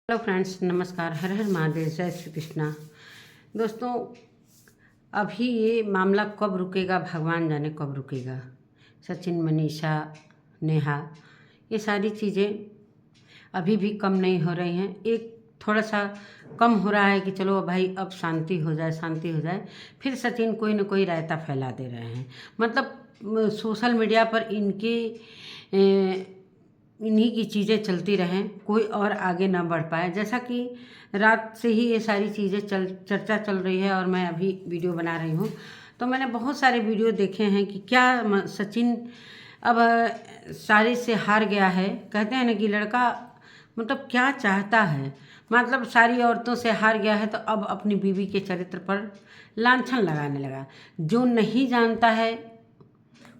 Hello friends, नमस्कार। हर हर महादेव, जय श्री कृष्णा। दोस्तों, अभी ये मामला कब रुकेगा भगवान जाने कब रुकेगा। सचिन, मनीषा, नेहा, ये सारी चीज़ें अभी भी कम नहीं हो रही हैं। एक थोड़ा सा कम हो रहा है कि चलो भाई अब शांति हो जाए, शांति हो जाए। फिर सचिन कोई ना कोई रायता फैला दे रहे हैं। मतलब सोशल मीडिया पर इन्हीं की चीज़ें चलती रहें, कोई और आगे ना बढ़ पाए। जैसा कि रात से ही ये सारी चीज़ें चर्चा चल रही है और मैं अभी वीडियो बना रही हूँ, तो मैंने बहुत सारे वीडियो देखे हैं कि क्या सचिन अब सारी से हार गया है। कहते हैं ना कि लड़का मतलब क्या चाहता है, मतलब सारी औरतों से हार गया है, तो अब अपनी बीवी के चरित्र पर लांछन लगाने लगा। जो नहीं जानता है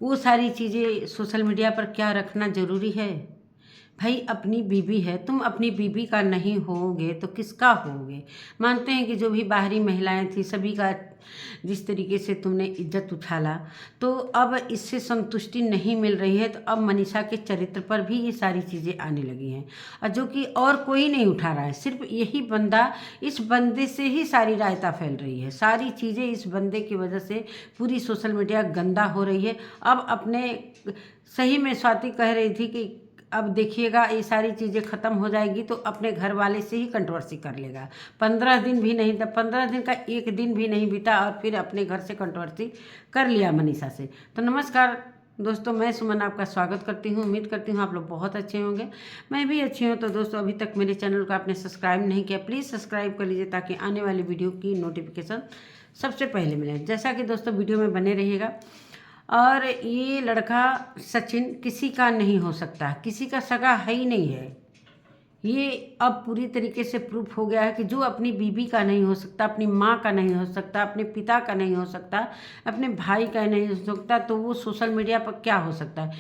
वो सारी चीज़ें सोशल मीडिया पर क्या रखना ज़रूरी है। भाई अपनी बीवी है, तुम अपनी बीवी का नहीं होगे तो किसका होगे। मानते हैं कि जो भी बाहरी महिलाएं थी सभी का जिस तरीके से तुमने इज्जत उछाला, तो अब इससे संतुष्टि नहीं मिल रही है, तो अब मनीषा के चरित्र पर भी ये सारी चीज़ें आने लगी हैं। और जो कि और कोई नहीं उठा रहा है, सिर्फ यही बंदा, इस बंदे से ही सारी रायता फैल रही है। सारी चीज़ें इस बंदे की वजह से पूरी सोशल मीडिया गंदा हो रही है। अब अपने सही में स्वाति कह रही थी कि अब देखिएगा ये सारी चीज़ें ख़त्म हो जाएगी तो अपने घर वाले से ही कंट्रोवर्सी कर लेगा। 15 दिन भी नहीं था, 15 दिन का एक दिन भी नहीं बीता और फिर अपने घर से कंट्रोवर्सी कर लिया मनीषा से। तो नमस्कार दोस्तों, मैं सुमन आपका स्वागत करती हूँ। उम्मीद करती हूँ आप लोग बहुत अच्छे होंगे, मैं भी अच्छी हूँ। तो दोस्तों, अभी तक मेरे चैनल को आपने सब्सक्राइब नहीं किया, प्लीज़ सब्सक्राइब कर लीजिए ताकि आने वाली वीडियो की नोटिफिकेशन सबसे पहले मिले। जैसा कि दोस्तों वीडियो में बने रहिएगा। और ये लड़का सचिन किसी का नहीं हो सकता, किसी का सगा है ही नहीं है। ये अब पूरी तरीके से प्रूफ हो गया है कि जो अपनी बीवी का नहीं हो सकता, अपनी माँ का नहीं हो सकता, अपने पिता का नहीं हो सकता, अपने भाई का नहीं हो सकता, तो वो सोशल मीडिया पर क्या हो सकता है।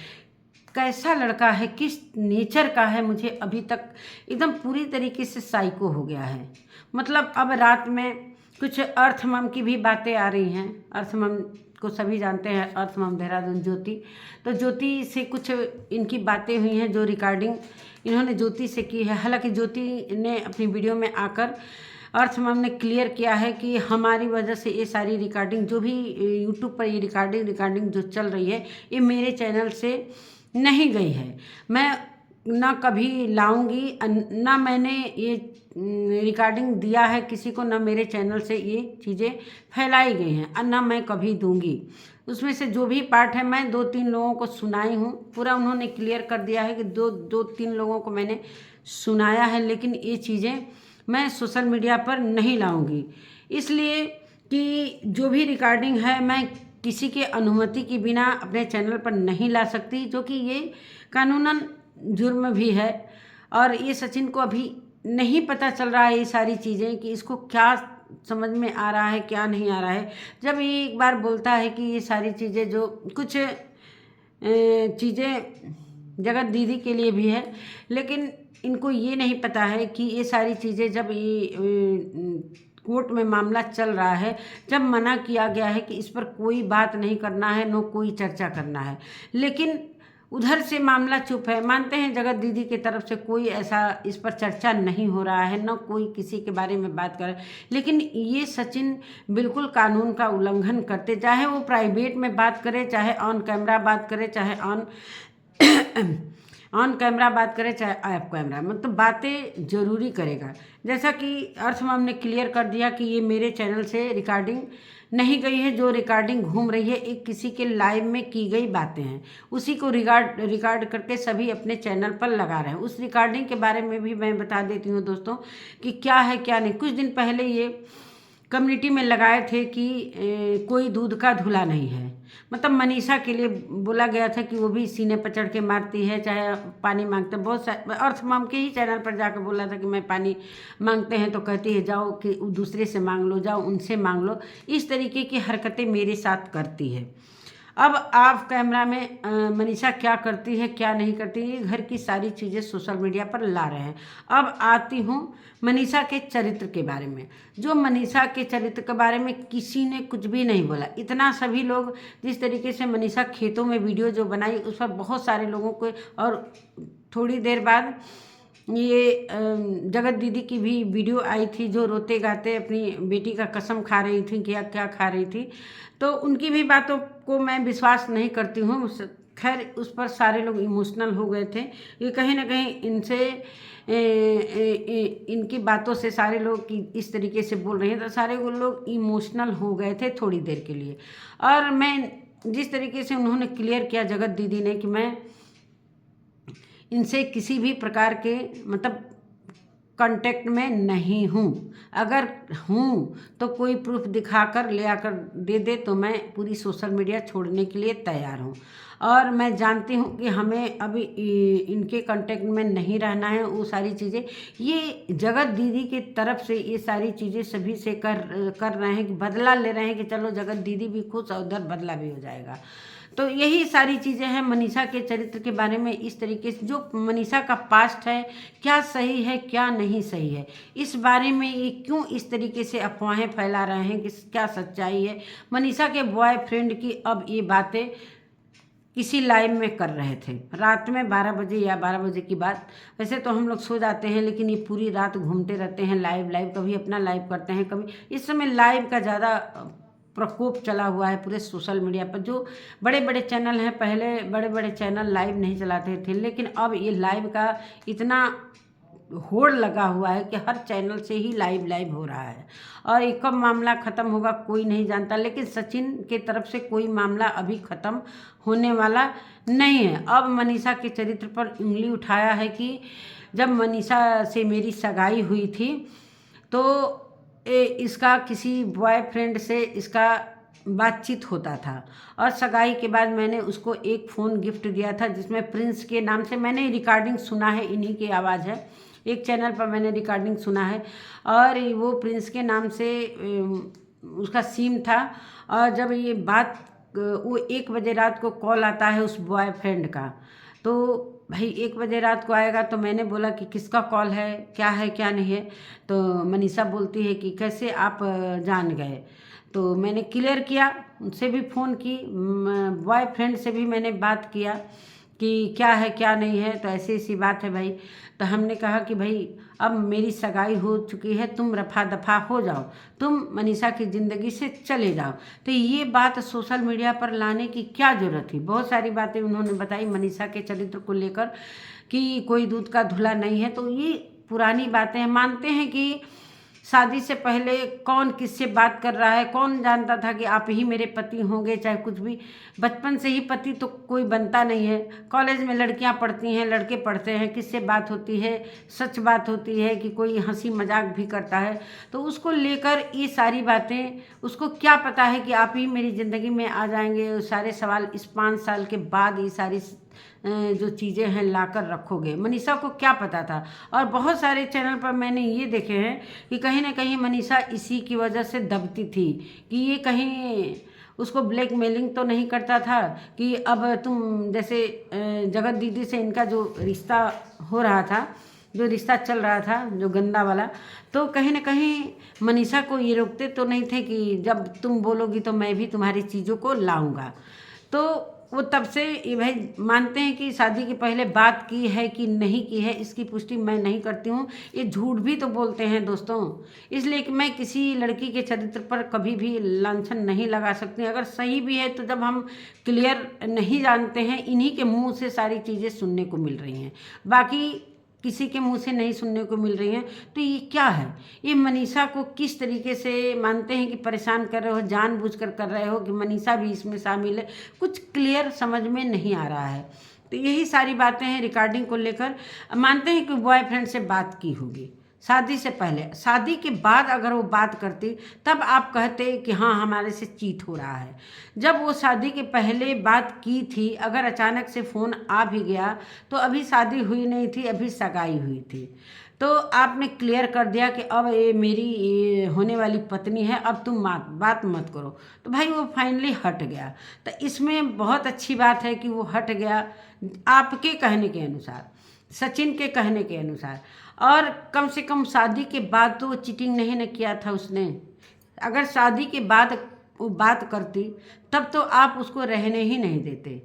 कैसा लड़का है, किस नेचर का है, मुझे अभी तक एकदम पूरी तरीके से साइको हो गया है। मतलब अब रात में कुछ अर्थमम की भी बातें आ रही हैं। अर्थमम को सभी जानते हैं, अर्थमम देहरादून ज्योति। तो ज्योति से कुछ इनकी बातें हुई हैं जो रिकॉर्डिंग इन्होंने ज्योति से की है। हालांकि ज्योति ने अपनी वीडियो में आकर अर्थमम ने क्लियर किया है कि हमारी वजह से ये सारी रिकॉर्डिंग जो भी यूट्यूब पर ये रिकॉर्डिंग जो चल रही है, ये मेरे चैनल से नहीं गई है। मैं ना कभी लाऊंगी, ना मैंने ये रिकॉर्डिंग दिया है किसी को, ना मेरे चैनल से ये चीज़ें फैलाई गई हैं और ना मैं कभी दूंगी। उसमें से जो भी पार्ट है मैं 2-3 लोगों को सुनाई हूँ। पूरा उन्होंने क्लियर कर दिया है कि 2-3 लोगों को मैंने सुनाया है, लेकिन ये चीज़ें मैं सोशल मीडिया पर नहीं लाऊंगी, इसलिए कि जो भी रिकॉर्डिंग है मैं किसी के अनुमति के बिना अपने चैनल पर नहीं ला सकती, जो कि ये कानूनन जुर्म भी है। और ये सचिन को अभी नहीं पता चल रहा है ये सारी चीज़ें कि इसको क्या समझ में आ रहा है, क्या नहीं आ रहा है। जब ये एक बार बोलता है कि ये सारी चीज़ें जो कुछ चीज़ें जगत दीदी के लिए भी है, लेकिन इनको ये नहीं पता है कि ये सारी चीज़ें जब ये कोर्ट में मामला चल रहा है, जब मना किया गया है कि इस पर कोई बात नहीं करना है, नो कोई चर्चा करना है, लेकिन उधर से मामला चुप है। मानते हैं जगत दीदी की तरफ से कोई ऐसा इस पर चर्चा नहीं हो रहा है, न कोई किसी के बारे में बात करे, लेकिन ये सचिन बिल्कुल कानून का उल्लंघन करते, चाहे वो प्राइवेट में बात करे, चाहे ऑन कैमरा बात करे, चाहे ऑन कैमरा बात करे, चाहे ऑफ कैमरा, मतलब बातें जरूरी करेगा। जैसा कि अर्थमम ने क्लियर कर दिया कि ये मेरे चैनल से रिकॉर्डिंग नहीं गई है, जो रिकॉर्डिंग घूम रही है एक किसी के लाइव में की गई बातें हैं, उसी को रिकॉर्ड करके सभी अपने चैनल पर लगा रहे हैं। उस रिकॉर्डिंग के बारे में भी मैं बता देती हूँ दोस्तों कि क्या है क्या नहीं। कुछ दिन पहले ये कम्युनिटी में लगाए थे कि कोई दूध का धुला नहीं है, मतलब मनीषा के लिए बोला गया था कि वो भी सीने पर चढ़ के मारती है, चाहे पानी मांगते। बहुत सारे अर्थमम के ही चैनल पर जाकर बोला था कि मैं पानी मांगते हैं तो कहती है जाओ कि दूसरे से मांग लो, जाओ उनसे मांग लो। इस तरीके की हरकतें मेरे साथ करती है। अब ऑफ कैमरा में मनीषा क्या करती है क्या नहीं करती, ये घर की सारी चीज़ें सोशल मीडिया पर ला रहे हैं। अब आती हूँ मनीषा के चरित्र के बारे में। जो मनीषा के चरित्र के बारे में किसी ने कुछ भी नहीं बोला। इतना सभी लोग जिस तरीके से मनीषा खेतों में वीडियो जो बनाई उस पर बहुत सारे लोगों को, और थोड़ी देर बाद ये जगत दीदी की भी वीडियो आई थी, जो रोते गाते अपनी बेटी का कसम खा रही थी, क्या क्या खा रही थी। तो उनकी भी बातों को मैं विश्वास नहीं करती हूँ। खैर, उस पर सारे लोग इमोशनल हो गए थे। ये कहीं ना कहीं इनसे इनकी बातों से सारे लोग कि इस तरीके से बोल रहे हैं, तो सारे वो लोग इमोशनल हो गए थे थोड़ी देर के लिए। और मैं जिस तरीके से उन्होंने क्लियर किया जगत दीदी ने कि मैं इनसे किसी भी प्रकार के मतलब कांटेक्ट में नहीं हूँ, अगर हूँ तो कोई प्रूफ दिखाकर ले आकर दे दे तो मैं पूरी सोशल मीडिया छोड़ने के लिए तैयार हूँ। और मैं जानती हूँ कि हमें अभी इनके कांटेक्ट में नहीं रहना है। वो सारी चीज़ें ये जगत दीदी की तरफ से ये सारी चीज़ें सभी से कर रहे हैं कि बदला ले रहे हैं कि चलो जगत दीदी भी खुश और उधर बदला भी हो जाएगा। तो यही सारी चीज़ें हैं मनीषा के चरित्र के बारे में। इस तरीके से जो मनीषा का पास्ट है, क्या सही है क्या नहीं सही है, इस बारे में ये क्यों इस तरीके से अफवाहें फैला रहे हैं कि क्या सच्चाई है। मनीषा के बॉयफ्रेंड की अब ये बातें किसी लाइव में कर रहे थे रात में 12 बजे या 12 बजे की बात। वैसे तो हम लोग सो जाते हैं, लेकिन ये पूरी रात घूमते रहते हैं लाइव, कभी अपना लाइव करते हैं, कभी इस समय लाइव का ज़्यादा प्रकोप चला हुआ है पूरे सोशल मीडिया पर। जो बड़े बड़े चैनल हैं, पहले बड़े बड़े चैनल लाइव नहीं चलाते थे, लेकिन अब ये लाइव का इतना होड़ लगा हुआ है कि हर चैनल से ही लाइव हो रहा है। और ये कब मामला ख़त्म होगा कोई नहीं जानता, लेकिन सचिन के तरफ से कोई मामला अभी ख़त्म होने वाला नहीं है। अब मनीषा के चरित्र पर उंगली उठाया है कि जब मनीषा से मेरी सगाई हुई थी तो इसका किसी बॉयफ्रेंड से इसका बातचीत होता था, और सगाई के बाद मैंने उसको एक फ़ोन गिफ्ट दिया था जिसमें प्रिंस के नाम से, मैंने रिकॉर्डिंग सुना है, इन्हीं की आवाज़ है, एक चैनल पर मैंने रिकॉर्डिंग सुना है। और वो प्रिंस के नाम से उसका सिम था। और जब ये बात वो 1 बजे रात को कॉल आता है उस बॉयफ्रेंड का, तो भाई 1 बजे रात को आएगा, तो मैंने बोला कि किसका कॉल है क्या नहीं है। तो मनीषा बोलती है कि कैसे आप जान गए। तो मैंने क्लियर किया, उनसे भी फ़ोन की, बॉयफ्रेंड से भी मैंने बात किया कि क्या है क्या नहीं है, तो ऐसी ऐसी बात है भाई। तो हमने कहा कि भाई अब मेरी सगाई हो चुकी है, तुम रफा दफा हो जाओ, तुम मनीषा की ज़िंदगी से चले जाओ। तो ये बात सोशल मीडिया पर लाने की क्या ज़रूरत थी। बहुत सारी बातें उन्होंने बताई मनीषा के चरित्र को लेकर कि कोई दूध का धुला नहीं है। तो ये पुरानी बातें हैं। मानते हैं कि शादी से पहले कौन किससे बात कर रहा है, कौन जानता था कि आप ही मेरे पति होंगे, चाहे कुछ भी। बचपन से ही पति तो कोई बनता नहीं है। कॉलेज में लड़कियां पढ़ती हैं, लड़के पढ़ते हैं, किससे बात होती है, सच बात होती है कि कोई हंसी मजाक भी करता है। तो उसको लेकर ये सारी बातें, उसको क्या पता है कि आप ही मेरी ज़िंदगी में आ जाएंगे। सारे सवाल इस 5 साल के बाद ये सारी जो चीज़ें हैं लाकर रखोगे, मनीषा को क्या पता था। और बहुत सारे चैनल पर मैंने ये देखे हैं कि कहीं ना कहीं मनीषा इसी की वजह से दबती थी कि ये कहीं उसको ब्लैकमेलिंग तो नहीं करता था कि अब तुम जैसे जगत दीदी से इनका जो रिश्ता हो रहा था, जो रिश्ता चल रहा था जो गंदा वाला, तो कहीं ना कहीं मनीषा को ये रोकते तो नहीं थे कि जब तुम बोलोगी तो मैं भी तुम्हारी चीज़ों को लाऊंगा। तो वो तब से ये भाई मानते हैं कि शादी के पहले बात की है कि नहीं की है, इसकी पुष्टि मैं नहीं करती हूँ। ये झूठ भी तो बोलते हैं दोस्तों, इसलिए कि मैं किसी लड़की के चरित्र पर कभी भी लांछन नहीं लगा सकती। अगर सही भी है तो जब हम क्लियर नहीं जानते हैं, इन्हीं के मुंह से सारी चीज़ें सुनने को मिल रही हैं, बाकी किसी के मुंह से नहीं सुनने को मिल रही हैं। तो ये क्या है, ये मनीषा को किस तरीके से मानते हैं कि परेशान कर रहे हो, जानबूझकर कर रहे हो कि मनीषा भी इसमें शामिल है, कुछ क्लियर समझ में नहीं आ रहा है। तो यही सारी बातें हैं रिकॉर्डिंग को लेकर। मानते हैं कि बॉयफ्रेंड से बात की होगी शादी से पहले, शादी के बाद अगर वो बात करती तब आप कहते कि हाँ हमारे से चीट हो रहा है। जब वो शादी के पहले बात की थी, अगर अचानक से फ़ोन आ भी गया तो अभी शादी हुई नहीं थी, अभी सगाई हुई थी। तो आपने क्लियर कर दिया कि अब ये मेरी होने वाली पत्नी है, अब तुम बात मत करो। तो भाई वो फाइनली हट गया। तो इसमें बहुत अच्छी बात है कि वो हट गया आपके कहने के अनुसार, सचिन के कहने के अनुसार। और कम से कम शादी के बाद तो वो चीटिंग नहीं न किया था उसने। अगर शादी के बाद वो बात करती तब तो आप उसको रहने ही नहीं देते।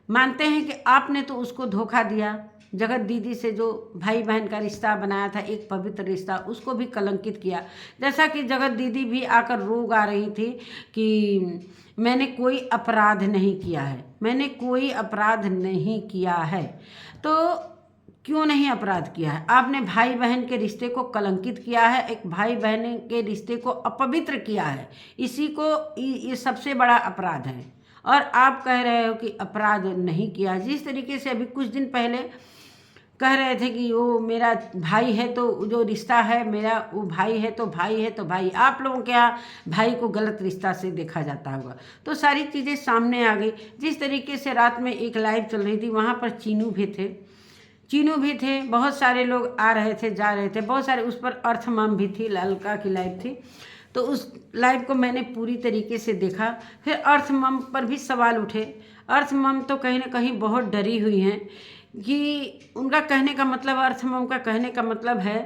मानते हैं कि आपने तो उसको धोखा दिया, जगत दीदी से जो भाई बहन का रिश्ता बनाया था, एक पवित्र रिश्ता, उसको भी कलंकित किया। जैसा कि जगत दीदी भी आकर रो गा रही थी कि मैंने कोई अपराध नहीं किया है, मैंने कोई अपराध नहीं किया है। तो क्यों नहीं अपराध किया है? आपने भाई बहन के रिश्ते को कलंकित किया है, एक भाई बहन के रिश्ते को अपवित्र किया है। इसी को ये सबसे बड़ा अपराध है। और आप कह रहे हो कि अपराध नहीं किया। जिस तरीके से अभी कुछ दिन पहले कह रहे थे कि वो मेरा भाई है, तो जो रिश्ता है मेरा, वो भाई है तो भाई है तो भाई, आप लोगों के यहाँ भाई को गलत रिश्ता से देखा जाता होगा। तो सारी चीज़ें सामने आ गई। जिस तरीके से रात में एक लाइव चल रही थी, वहाँ पर चीनू भी थे, बहुत सारे लोग आ रहे थे जा रहे थे, बहुत सारे, उस पर अर्थ मम भी थी, ललका की लाइव थी। तो उस लाइव को मैंने पूरी तरीके से देखा। फिर अर्थ मम पर भी सवाल उठे। अर्थ मम तो कहीं ना कहीं बहुत डरी हुई हैं कि उनका कहने का मतलब, अर्थ मम का कहने का मतलब है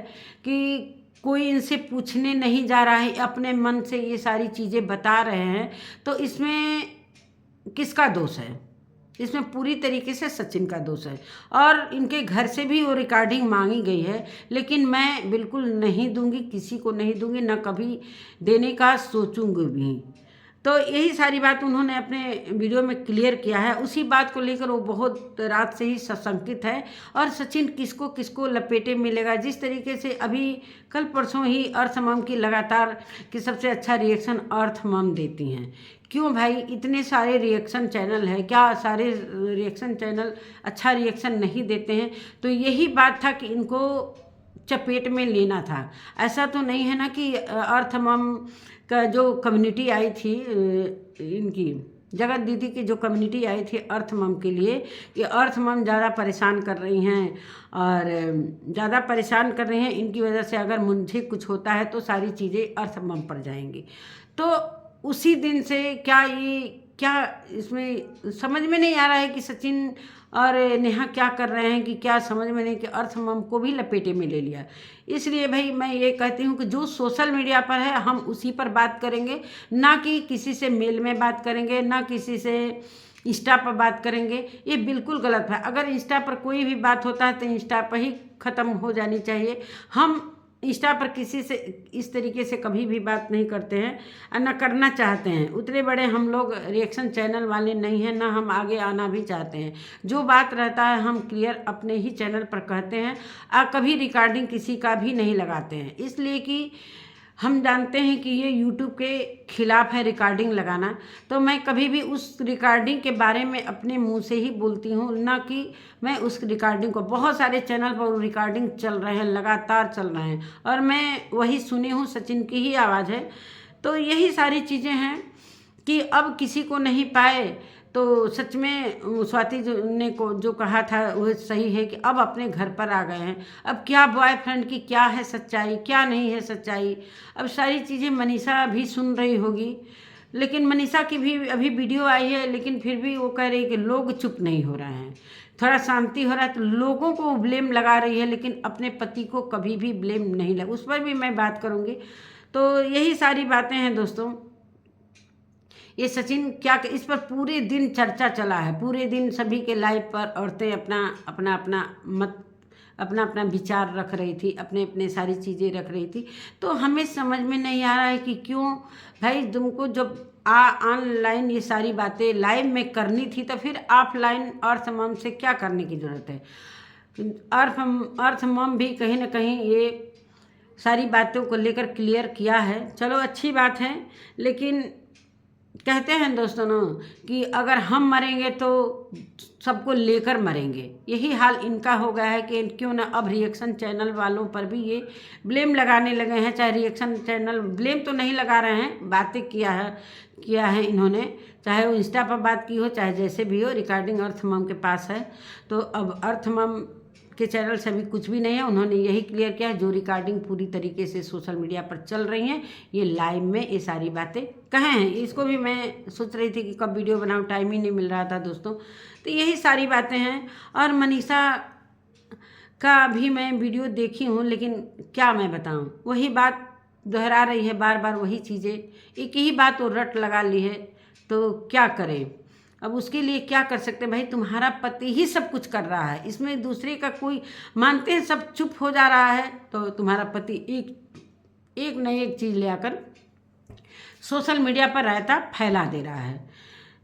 कि कोई इनसे पूछने नहीं जा रहा है, अपने मन से ये सारी चीज़ें बता रहे हैं, तो इसमें किसका दोष है? इसमें पूरी तरीके से सचिन का दोष है। और इनके घर से भी वो रिकॉर्डिंग मांगी गई है, लेकिन मैं बिल्कुल नहीं दूंगी, किसी को नहीं दूंगी, ना कभी देने का सोचूंगी भी। तो यही सारी बात उन्होंने अपने वीडियो में क्लियर किया है। उसी बात को लेकर वो बहुत रात से ही सशंकित है। और सचिन किसको किसको लपेटे मिलेगा। जिस तरीके से अभी कल परसों ही अर्थ मम की लगातार कि सबसे अच्छा रिएक्शन अर्थ मम देती हैं। क्यों भाई, इतने सारे रिएक्शन चैनल है, क्या सारे रिएक्शन चैनल अच्छा रिएक्शन नहीं देते हैं? तो यही बात था कि इनको चपेट में लेना था। ऐसा तो नहीं है ना कि अर्थ मम का जो कम्युनिटी आई थी, इनकी जगत दीदी की जो कम्युनिटी आई थी अर्थ मम के लिए, कि अर्थ मम ज़्यादा परेशान कर रही हैं और ज़्यादा परेशान कर रही हैं, इनकी वजह से अगर मुझे कुछ होता है तो सारी चीज़ें अर्थ मम पर जाएंगी। तो उसी दिन से क्या इसमें समझ में नहीं आ रहा है कि सचिन और नेहा क्या कर रहे हैं, कि क्या समझ में नहीं, कि अर्थ मम को भी लपेटे में ले लिया। इसलिए भाई मैं ये कहती हूँ कि जो सोशल मीडिया पर है हम उसी पर बात करेंगे, ना कि किसी से मेल में बात करेंगे, ना किसी से इंस्टा पर बात करेंगे। ये बिल्कुल गलत है। अगर इंस्टा पर कोई भी बात होता है तो इंस्टा पर ही ख़त्म हो जानी चाहिए। हम इंस्टा पर किसी से इस तरीके से कभी भी बात नहीं करते हैं और न करना चाहते हैं। उतने बड़े हम लोग रिएक्शन चैनल वाले नहीं हैं, ना हम आगे आना भी चाहते हैं। जो बात रहता है हम क्लियर अपने ही चैनल पर कहते हैं और कभी रिकॉर्डिंग किसी का भी नहीं लगाते हैं। इसलिए कि हम जानते हैं कि ये यूट्यूब के खिलाफ है रिकॉर्डिंग लगाना। तो मैं कभी भी उस रिकॉर्डिंग के बारे में अपने मुंह से ही बोलती हूँ, ना कि मैं उस रिकॉर्डिंग को, बहुत सारे चैनल पर रिकॉर्डिंग चल रहे हैं, लगातार चल रहे हैं और मैं वही सुनी हूँ, सचिन की ही आवाज़ है। तो यही सारी चीज़ें हैं कि अब किसी को नहीं पाए। तो सच में स्वाति ने को जो कहा था वो सही है कि अब अपने घर पर आ गए हैं। अब क्या बॉयफ्रेंड की क्या है सच्चाई, क्या नहीं है सच्चाई, अब सारी चीज़ें मनीषा भी सुन रही होगी। लेकिन मनीषा की भी अभी वीडियो आई है, लेकिन फिर भी वो कह रही है कि लोग चुप नहीं हो रहे हैं, थोड़ा शांति हो रहा है। तो लोगों को ब्लेम लगा रही है, लेकिन अपने पति को कभी भी ब्लेम नहीं लगा। उस पर भी मैं बात करूँगी। तो यही सारी बातें हैं दोस्तों। ये सचिन क्या, इस पर पूरे दिन चर्चा चला है, पूरे दिन सभी के लाइव पर औरतें अपना अपना विचार रख रही थी, अपने सारी चीज़ें रख रही थी। तो हमें समझ में नहीं आ रहा है कि क्यों भाई, तुमको जब ऑनलाइन ये सारी बातें लाइव में करनी थी तो फिर ऑफलाइन अर्थ मम से क्या करने की ज़रूरत है? अर्थ मम भी कहीं ना कहीं ये सारी बातों को लेकर क्लियर किया है। चलो अच्छी बात है, लेकिन कहते हैं दोस्तों ना कि अगर हम मरेंगे तो सबको लेकर मरेंगे। यही हाल इनका हो गया है कि क्यों ना अब रिएक्शन चैनल वालों पर भी ये ब्लेम लगाने लगे हैं। चाहे रिएक्शन चैनल ब्लेम तो नहीं लगा रहे हैं, बातें किया है इन्होंने, चाहे वो इंस्टा पर बात की हो, चाहे जैसे भी हो, रिकॉर्डिंग अर्थ मम के पास है। तो अब अर्थ मम के चैनल से भी कुछ भी नहीं है। उन्होंने यही क्लियर किया, जो रिकॉर्डिंग पूरी तरीके से सोशल मीडिया पर चल रही हैं, ये लाइव में ये सारी बातें कहे हैं। इसको भी मैं सोच रही थी कि कब वीडियो बनाऊं, टाइम ही नहीं मिल रहा था दोस्तों। तो यही सारी बातें हैं। और मनीषा का भी मैं वीडियो देखी हूँ, लेकिन क्या मैं बताऊँ, वही बात दोहरा रही है बार बार, वही चीज़ें, एक ही बात वो रट लगा ली है। तो क्या करें, अब उसके लिए क्या कर सकते हैं भाई, तुम्हारा पति ही सब कुछ कर रहा है, इसमें दूसरे का कोई मानते हैं सब चुप हो जा रहा है, तो तुम्हारा पति एक न एक चीज़ ले आकर सोशल मीडिया पर रायता फैला दे रहा है।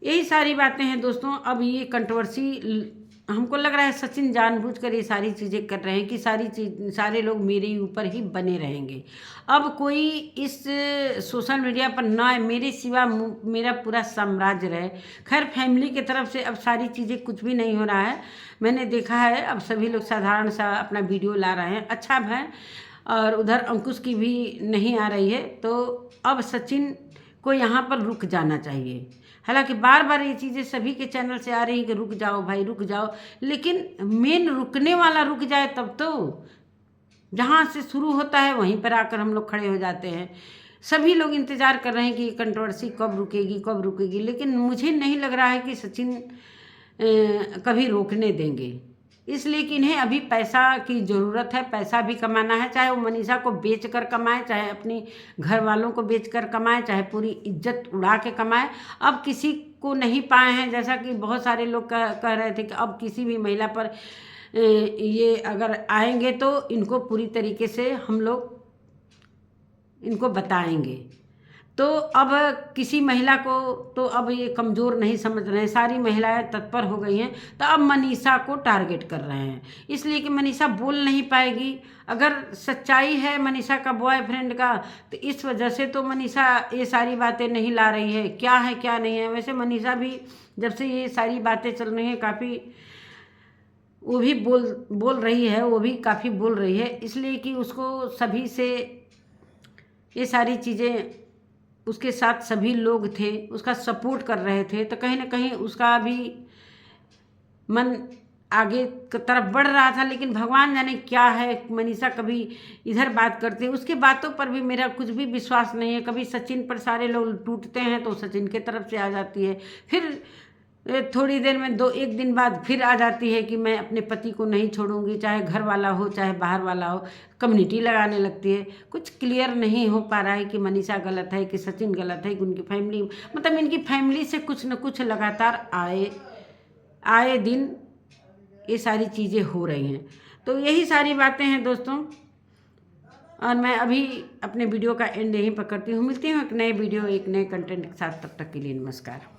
यही सारी बातें हैं दोस्तों। अब ये कंट्रोवर्सी हमको लग रहा है सचिन जानबूझकर ये सारी चीज़ें कर रहे हैं कि सारे लोग मेरे ऊपर ही बने रहेंगे। अब कोई इस सोशल मीडिया पर ना मेरे सिवा मेरा पूरा साम्राज्य रहे। खैर फैमिली की तरफ से अब सारी चीज़ें कुछ भी नहीं हो रहा है, मैंने देखा है। अब सभी लोग साधारण सा अपना वीडियो ला रहे हैं, अच्छा है। और उधर अंकुश की भी नहीं आ रही है, तो अब सचिन को यहाँ पर रुक जाना चाहिए। हालांकि बार बार ये चीज़ें सभी के चैनल से आ रही हैं कि रुक जाओ भाई रुक जाओ, लेकिन मेन रुकने वाला रुक जाए तब तो। जहाँ से शुरू होता है वहीं पर आकर हम लोग खड़े हो जाते हैं। सभी लोग इंतज़ार कर रहे हैं कि ये कंट्रोवर्सी कब रुकेगी, लेकिन मुझे नहीं लग रहा है कि सचिन कभी रोकने देंगे। इसलिए कि इन्हें अभी पैसा की ज़रूरत है, पैसा भी कमाना है, चाहे वो मनीषा को बेच कर कमाए, चाहे अपनी घर वालों को बेच कर कमाए, चाहे पूरी इज्जत उड़ा के कमाए। अब किसी को नहीं पाए हैं, जैसा कि बहुत सारे लोग कह रहे थे कि अब किसी भी महिला पर ये अगर आएंगे तो इनको पूरी तरीके से हम लोग इनको बताएंगे। तो अब किसी महिला को तो अब ये कमज़ोर नहीं समझ रहे हैं, सारी महिलाएं तत्पर हो गई हैं। तो अब मनीषा को टारगेट कर रहे हैं, इसलिए कि मनीषा बोल नहीं पाएगी। अगर सच्चाई है मनीषा का बॉयफ्रेंड का, तो इस वजह से तो मनीषा ये सारी बातें नहीं ला रही है, क्या है क्या नहीं है। वैसे मनीषा भी जब से ये सारी बातें चल रही हैं काफ़ी वो भी बोल रही है, वो भी काफ़ी बोल रही है, इसलिए कि उसको सभी से ये सारी चीज़ें, उसके साथ सभी लोग थे, उसका सपोर्ट कर रहे थे, तो कहीं ना कहीं उसका भी मन आगे की तरफ बढ़ रहा था। लेकिन भगवान जाने क्या है, मनीषा कभी इधर बात करते हैं, उसके बातों पर भी मेरा कुछ भी विश्वास नहीं है। कभी सचिन पर सारे लोग टूटते हैं तो सचिन के तरफ से आ जाती है, फिर थोड़ी देर में एक दिन बाद फिर आ जाती है कि मैं अपने पति को नहीं छोड़ूंगी, चाहे घर वाला हो चाहे बाहर वाला हो, कम्युनिटी लगाने लगती है। कुछ क्लियर नहीं हो पा रहा है कि मनीषा गलत है कि सचिन गलत है कि उनकी फैमिली, मतलब इनकी फैमिली से कुछ न कुछ लगातार आए दिन ये सारी चीज़ें हो रही हैं। तो यही सारी बातें हैं दोस्तों, और मैं अभी अपने वीडियो का एंड यहीं पर करती हूँ। मिलती हूँ एक नए वीडियो एक नए कंटेंट के साथ, तब तक के लिए नमस्कार।